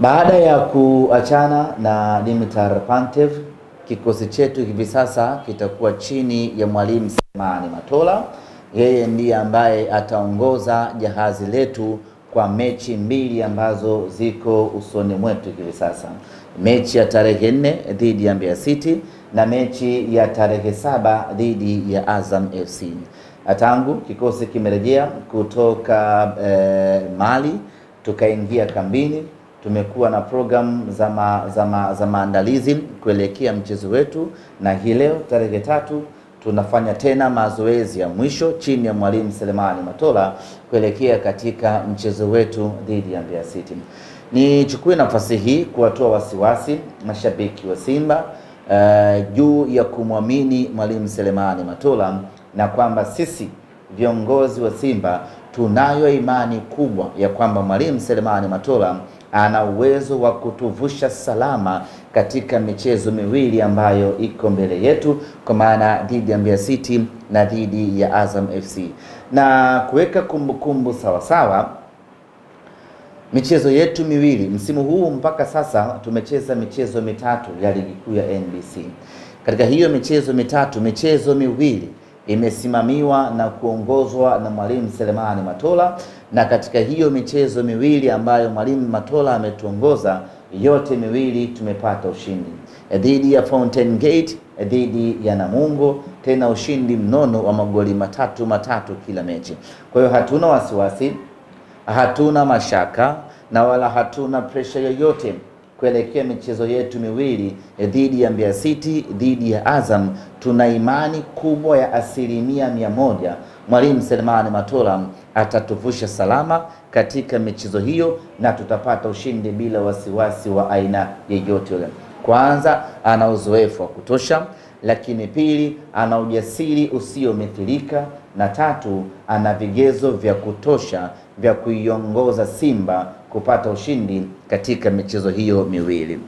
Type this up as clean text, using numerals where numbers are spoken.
Baada ya kuachana na Dimitar Pantev, kikosi chetu hivi sasa kitakuwa chini ya Mwalimu Selemani Matola. Yeye ndiye ambaye ataongoza jahazi letu kwa mechi mbili ambazo ziko usoni mwetu hivi sasa. Mechi ya tarehe 4 dhidi ya Mbeya City na mechi ya tarehe 7 dhidi ya Azam FC. Tangu kikosi kimerejea kutoka Mali, tukaingia kambini, tumekuwa na program za maandalizi kuelekea mchezo wetu, na hii leo tarehe 3 tunafanya tena mazoezi ya mwisho chini ya Mwalimu Selemani Matola kuelekea katika mchezo wetu dhidi ya Mbeya City. Nichukue nafasi hii kuwatoa wasiwasi mashabiki wa Simba juu ya kumwamini Mwalimu Selemani Matola, na kwamba sisi viongozi wa Simba tunayo imani kubwa ya kwamba Mwalimu Selemani Matola ana uwezo wa kutuvusha salama katika michezo miwili ambayo iko mbele yetu, kwa maana dhidi ya Mbeya City na dhidi ya Azam FC. Na kuweka kumbukumbu sawa, michezo yetu miwili msimu huu mpaka sasa tumecheza michezo mitatu ya ligi kuu ya NBC. Katika hiyo michezo mitatu, michezo miwili imesimamiwa na kuongozwa na Mwalimu Selemani Matola, na katika hiyo michezo miwili ambayo Mwalimu Matola ametuongoza, yote miwili tumepata ushindi. Dhidi ya Fountain Gate, dhidi ya Namungo, tena ushindi mnono wa magoli matatu kila mechi. Kwa hiyo hatuna wasiwasi, hatuna mashaka na wala hatuna pressure yoyote kuelekea michezo yetu miwili dhidi ya Mbeya City, dhidi ya Azam. Tuna imani kubwa ya 100% Mwalimu Selemani Matola atatuvusha salama katika michezo hiyo na tutapata ushindi bila wasiwasi wa aina yoyote ile. Kwanza, ana uzoefu wa kutosha, lakini pili, ana ujasiri usiomithilika, na tatu, ana vigezo vya kutosha vya kuiongoza Simba kupata ushindi katika michezo hiyo miwili.